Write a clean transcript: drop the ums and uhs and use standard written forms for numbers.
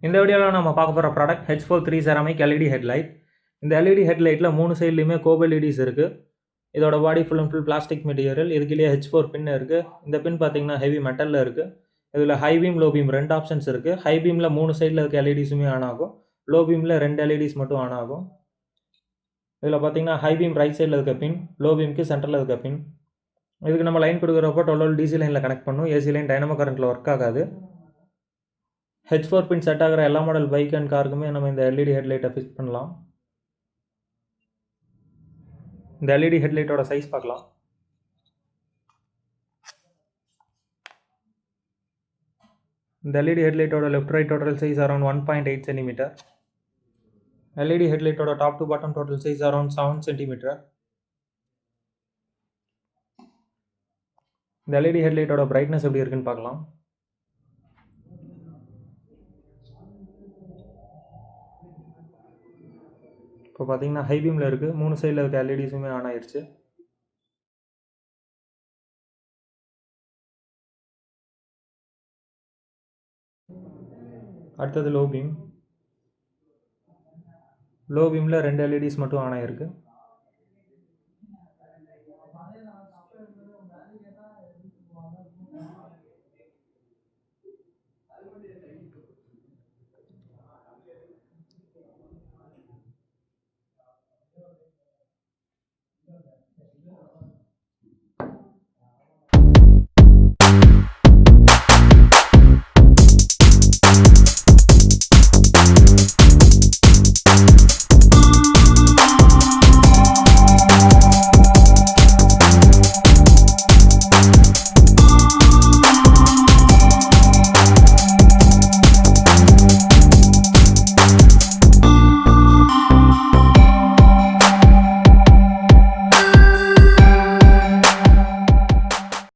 இந்த வீடியோவில் நம்ம பார்க்க போகிற product H43 ceramic LED headlight. இந்த எல்இடி ஹெட்லைட்டில் 3 சைட்லையுமே கோபல் எல்இடிஸ் இருக்குது. இதோட body full and full plastic material. இதுக்குள்ளேயே H4 பின் இருக்குது. இந்த பின் பார்த்தீங்கன்னா ஹெவி மெட்டலில் இருக்குது. இதில் high beam low beam 2 options இருக்குது. ஹை பீமில் 3 சைடில் இருக்க எல்இடிஸுமே ஆன் ஆகும். லோ பீமில் 2 எல்இடிஸ் மட்டும் ஆன் ஆகும். இதில் பார்த்தீங்கன்னா ஹை பீம் ரைட் சைடில் இருக்க பின், லோ பீமுக்கு சென்டரில் இருக்க பின். இதுக்கு நம்ம லைன் கொடுக்குறப்போ 12 டிசி லைனில் கனெக்ட் பண்ணும். ஏசி லைன் டைனமோ கரண்ட்டில் ஒர்க் ஆகாது. H4 பின் செட் ஆகிற எல்லா மாடல் பைக் அண்ட் காருக்குமே நம்ம இந்த எல்இடி ஹெட்லைட்டை ஃபிக்ஸ் பண்ணலாம். இந்த எல்இடி ஹெட்லைட்டோட சைஸ் பார்க்கலாம். இந்த எல்இடி ஹெட்லைட்டோட left right total size around 1.8 centimetre. LED ஹெட்லைட்டோட top to bottom total size around 7 centimetre. இந்த எல்இடி ஹெட்லைட்டோட பிரைட்னஸ் எப்படி இருக்குன்னு பார்க்கலாம். இப்போ பார்த்தீங்கன்னா ஹை பீமில் இருக்குது. 3 சைடில் இருக்க எல்இடிஸுமே ஆன் ஆயிடுச்சு. அடுத்தது லோ பீம். லோ பீமில் 2 எல்இடிஸ் மட்டும் ஆன் ஆகிருக்கு.